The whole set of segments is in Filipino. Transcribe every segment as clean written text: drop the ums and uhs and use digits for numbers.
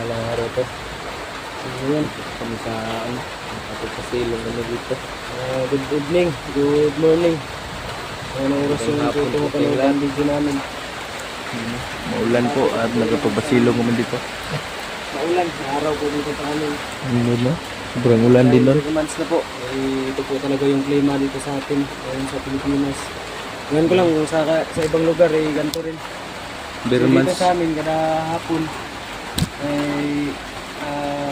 Malang araw to. So yun, kami sa ano, pasilong kami dito. Good evening, good morning. Anong oras yung hapon ito po pa ng tingnan. video namin? Maulan po at nagpapasilong naman dito. Maulan, araw po dito sa amin. Ano na? Sobrang ulan din nun. 3 months na po. Ito po talaga yung klima dito sa atin, ngayon sa Pilipinas. Ngayon ko lang, sa ibang lugar ganito rin. Very So, much. dito sa amin, kada hapon ay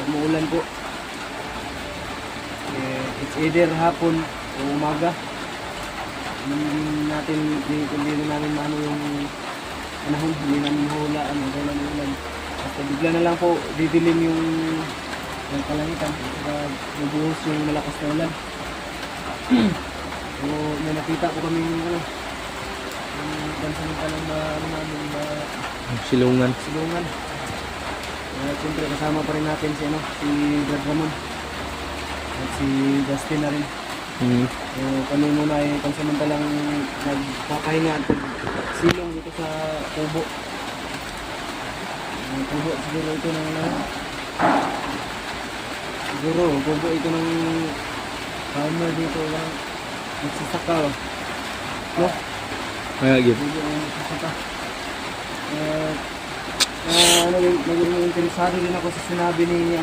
muulan po. It's either hapon o umaga. Hindi na namin maano yung panahon, hindi namin mahulaan ang ulan ng ulan. At bigla na lang po didilim yung kalangitan at mabuhos yung malakas na ulan. So may nakita ko kami yung pansamantalang Silungan. silungan. Siyempre kasama pa rin natin si Brad Ramon at si Justin na rin. So kami muna ay pansamantalang nagpapahinga at silong dito sa kubo. Kubo siguro ito ng kubo ito ng farmer dito lang nagsasaka. No? Kaya gid. Kubo ang nagsasaka. Naging interesado din ako sa sinabi ni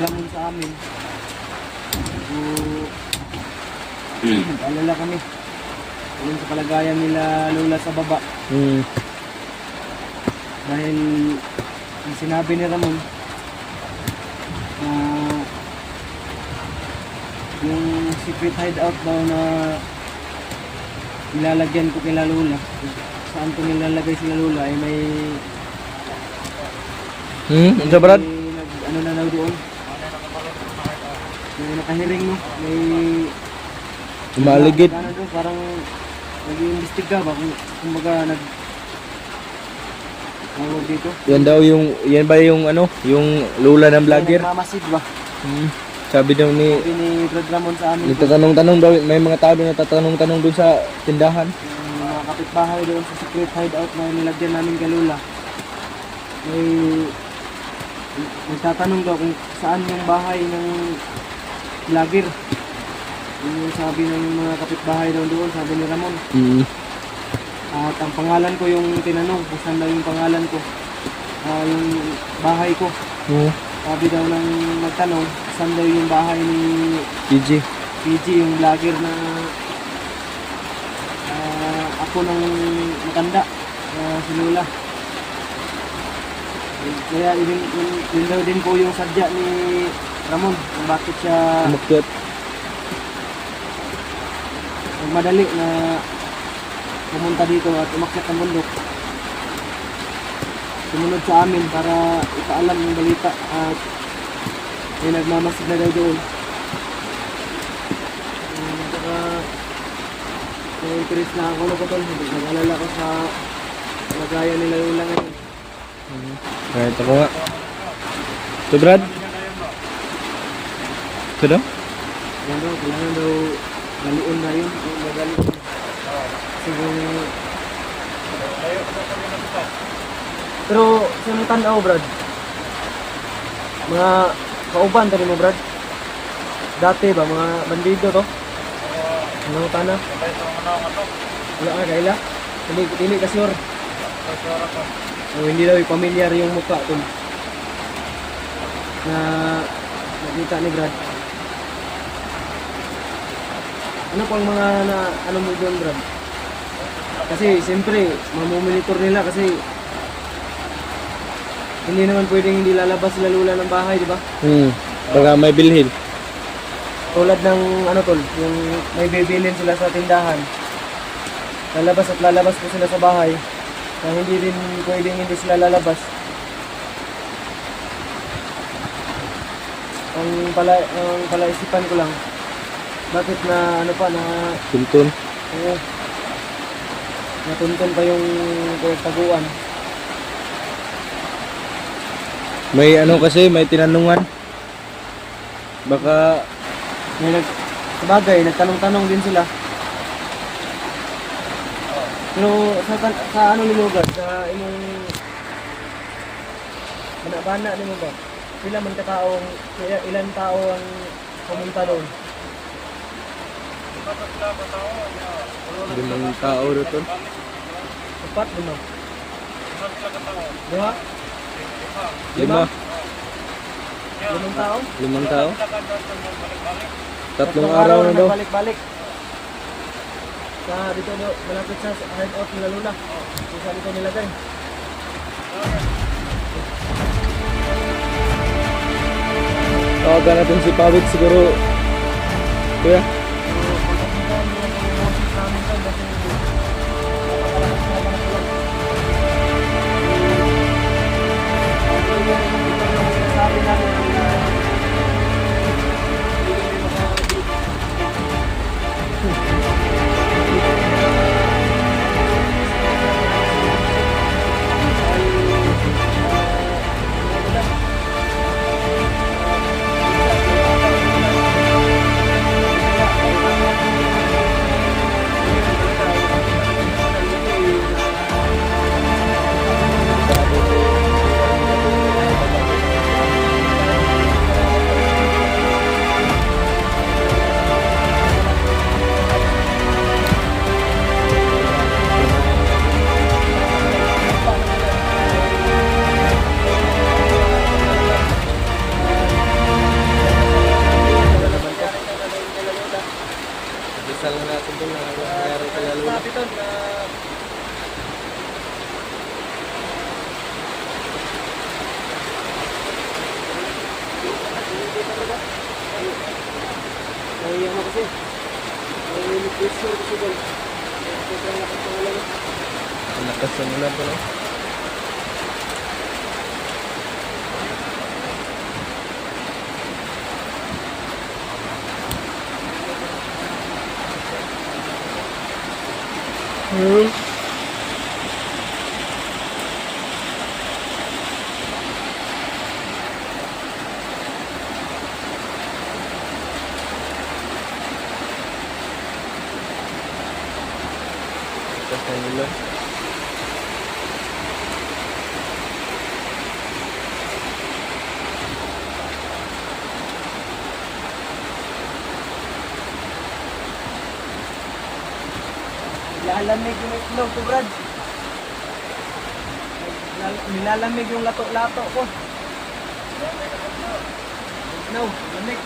Ramon sa amin. So, alala kami yung sa kalagayan nila lola sa baba. Dahil yung sinabi ni Ramon na yung secret hideout daw na ilalagyan ko kila lola, saan ko nilalagay sila lola ay may Ano Brad? ano na daw doon, may nakahiring, no, may Umaligid. ano doon, parang nag-iimbestiga ba kumbaga tawag dito, Yan ba yung ano, yung lula ng vlogger? nagmamasid ba, Sabi daw ni sabi ni Brad Ramon sa amin, nagtatanong-tanong daw, may mga tao na nagtatanong-tanong doon sa tindahan. yung mga kapitbahay doon sa secret hideout na nilagyan namin kay lola, may nagtatanong daw kung saan yung bahay ng vlogger. Yung sabi ng mga kapitbahay doon, sabi ni Ramon. At ang pangalan ko yung tinanong, kung saan daw yung pangalan ko, yung bahay ko. Sabi daw ng nagtanong, saan daw yung bahay ni PG, yung vlogger na ako ng matanda, si Lola. Kaya yun daw din po yung sadya ni Ramon, kung bakit siya Umakyat. magmadali na pumunta dito at umakyat ng bundok. Sumunod sa amin para ipaalam yung balita at may nagmamasid na daw doon. Saka na-interest na ako na patol. Nag-alala ko sa lagayan nila Lola ngayon. Kahit ako nga. Ito Brad? Ito daw? Yan daw, kailangan daw galion na yun. Magalion. Kasi pero sa mga tanaw, Brad, mga kauban tali mo, Brad, dati ba mga bandido to? Ano tana? Wala ka kaila? Hindi ka sure. Hindi daw pamilyar yung mukha to na nakita ni Brad. Ano pang mga ano mo doon, Brad? Kasi siyempre mamomonitor nila kasi hindi naman pwedeng hindi lalabas sila Lola ng bahay, di ba? Baka may bilhin. Tulad ng ano tol, yung may bibilin sila sa tindahan. Lalabas po sila sa bahay. Na hindi din pwedeng hindi sila lalabas. Ang palaisipan ko lang, bakit na ano pa na Tuntun. natuntun pa yung taguan. May ano kasi, may tinanungan. Baka Sabagay, nagtanong-tanong din sila. Pero sa ano ni Logan, sa imong Bana-bana ni mo ba? Pila man kataong, ilan tao ang pumunta doon? 5 tao doon. Apat, lima. Diba? 5. 5 tao? 5 tao. 3 Tatlong araw na daw. Balik-balik. Sa dito do, malapit sa hideout nila Lula. Kung saan ito nilagay. Tawagan natin si Pawit siguro. Kuya. Dasal na natin doon na nangyari kay Lalo. Sabi doon na ay ano kasi ay pressure kasi doon kaya lakas ng ulan Ang lakas ng ulan pa, no? Lakas ng ulan. nilalamig yung itlog ko Brad nilalamig yung lato-lato ko no, lamig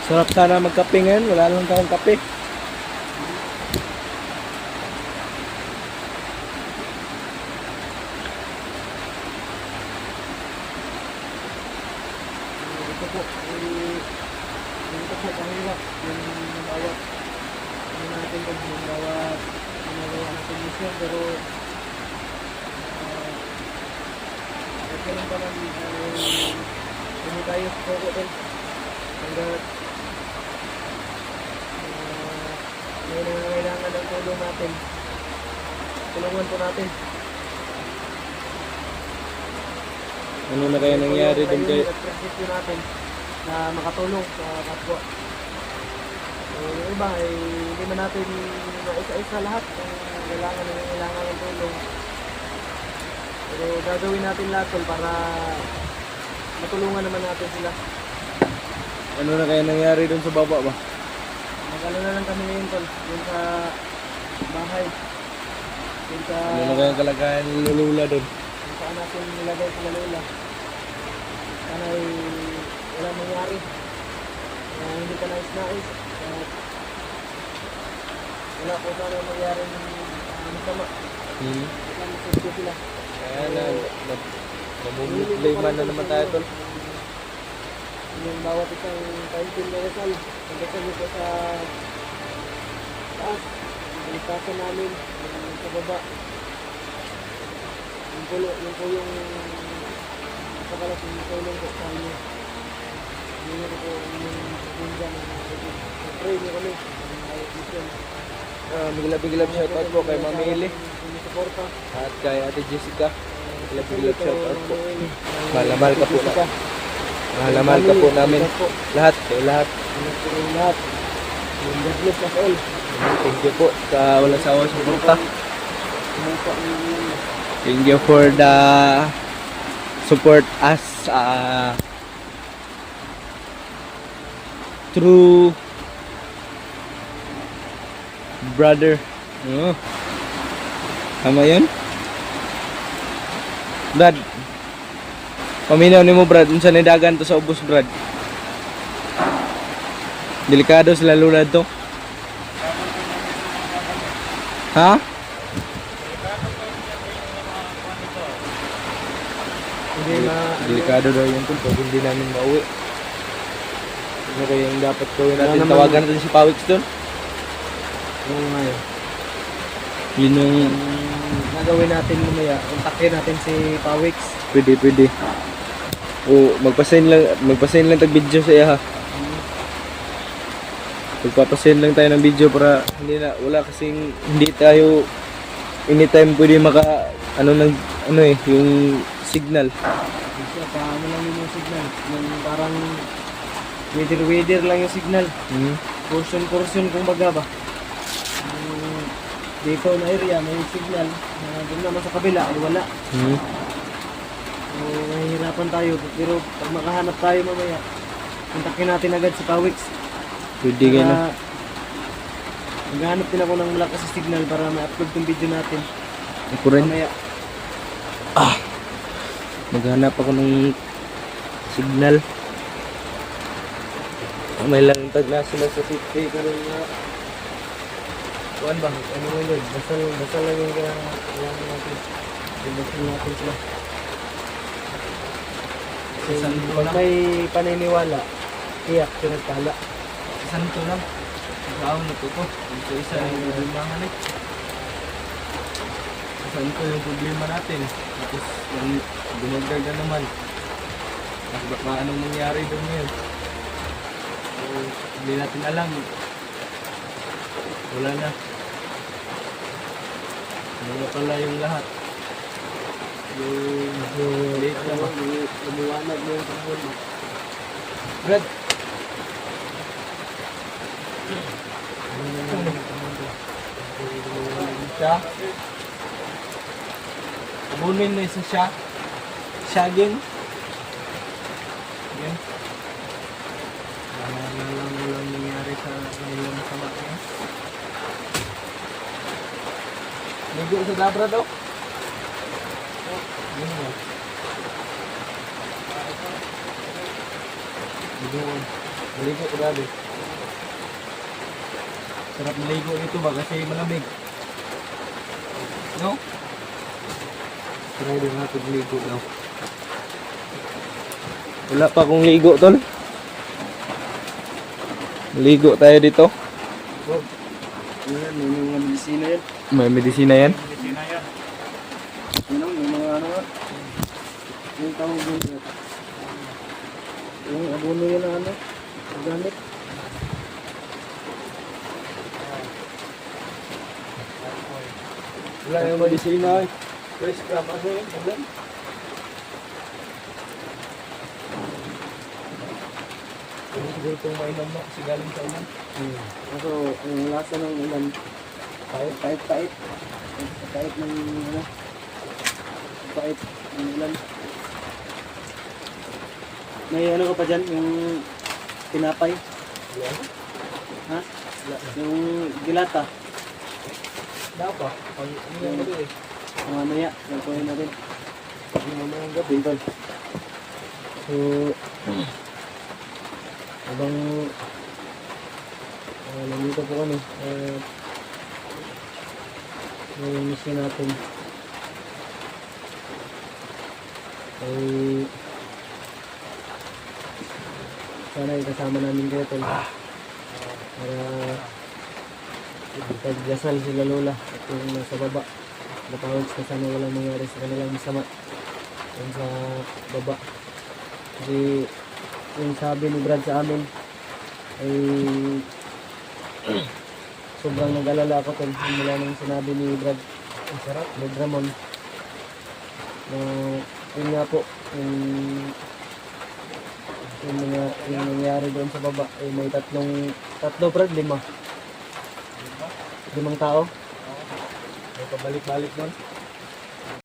Sarap sana magkape ngayon. Wala lang tayong kape. ito po ito po kahirap yung bawat ano natin yung bawat ginagawa natin mission pero nagkaroon pa ng hindi tayo soko din hanggat may nangangailangan ng tulong natin tulungan po natin Ano na kaya nangyari doon kay... Nag-presyo natin na makatulong sa kapwa yung iba ay hindi man natin maisa-isa lahat kung kailangan ng tulong pero gagawin natin lahat tol para matulungan naman natin sila Ano na kaya nangyari doon sa baba ba? Magano na lang kami ngayon tol dun sa bahay dun sa Ano na kaya ang kalagayan ni Lula doon? kung saan natin nilagay sa Lola sana ay walang mangyari hindi ka nais-nais at wala po sana mangyari masama safety sila Kaya na, namumutlayman na naman tayo tol. yung bawat isang kaintin na Rizal pagkasal ito sa taas balitasan namin yung sa baba yung po yung pagkalas yung tulong ko sa inyo yun po yung bunga na pray nyo kami ng ayot mission Bigla-bigla shoutout po kay Mami Eli yung suporta at kay Ate Jessica. Bigla-bigla shoutout po. Mahal ka po na. Mahal ka po namin. Lahat, kayo lahat. lahat yung God bless us all Thank you po sa walang sawa suporta. Thank you for the support us true brother. Oh. Tama yun? Brad, paminaw ni mo Brad, unsa ni dagan to sa ubos Brad? Delikado sila lulad to. Ha? Hindi na, Delikado daw yun tol pag hindi namin mauwi. Ano kaya yung dapat gawin Wala natin? naman. Tawagan natin si Pawix doon. Oo nga eh. Yun yung Nagawin natin mamaya, kontakin natin si Pawix. pwede. O magpa-send lang tag video sa iya ha. Magpapasend lang tayo ng video para wala kasing hindi tayo anytime pwede yung signal. Kasi paano lang yun yung signal. Yung parang weather lang yung signal. Portion kumbaga ba. Yung dito na area may signal. Doon naman sa kabila ay wala. So mahihirapan tayo. Pero pag makahanap tayo mamaya, kontakin natin agad si Pawix. Pwede ganun. Maghanap din ako ng malakas na signal para ma-upload tong video natin. Ako rin. Mamaya. Maghanap ako ng signal. May lantad na sila sa city karon nga. Kuan ba? Ano mo yun? Dasal lang yung kailangan natin. Dasal natin sila. Kasi pag may paniniwala, tiyak, pinagpala. Santo lang. Ikaw na to ko. Isa yung problema eh. Santo yung problema natin. Tapos yung dumagdaga naman. Baka anong mangyari doon ngayon. So, hindi natin alam. Wala na. Wala pala yung lahat. Yung late na ba? Lumiwanag mo yung panahon mo. Brad, siya. Abunin na isa siya. Shagging. Yan. Walang nangyari sa kanilang masama niya. Ligo sa dabra daw. Yun nga. Maligo ko grabe. Sarap maligo dito ba kasi malamig. No? Try din natin ligo daw. Wala pa akong ligo tol. Ligo tayo dito. Yan, may mga medisina yan. May medisina yan. Ano, may mga ano. Yung tawag doon. Yung abono yan na ano. Organic. Wala yung medisina eh. Fresh crab ano yun? Wala. Siguro itong mainom mo kasi galing sa ulan. Kaso, ang lasa ng ulan, pait. Pait ng ano. Pait ng ulan. May ano ka pa dyan, yung tinapay. Yan. Ha? Yung dilata. Dapat. Ano yan mo eh. Mamaya, nagpunin natin. Mamayang gabi. So, habang nandito po kami, yung mission natin ay sana ikasama namin kayo tol para pagdasal sila lola at yung nasa baba napawag na sana walang mangyari sa kanilang masama yung sa baba kasi yung sabi ni Brad sa amin ay sobrang nag-alala ako tol mula nung sinabi ni Brad ang sarap, Brad Ramon na yun nga po yung nangyari doon sa baba ay may tatlo Brad, limang tao May pabalik-balik nun.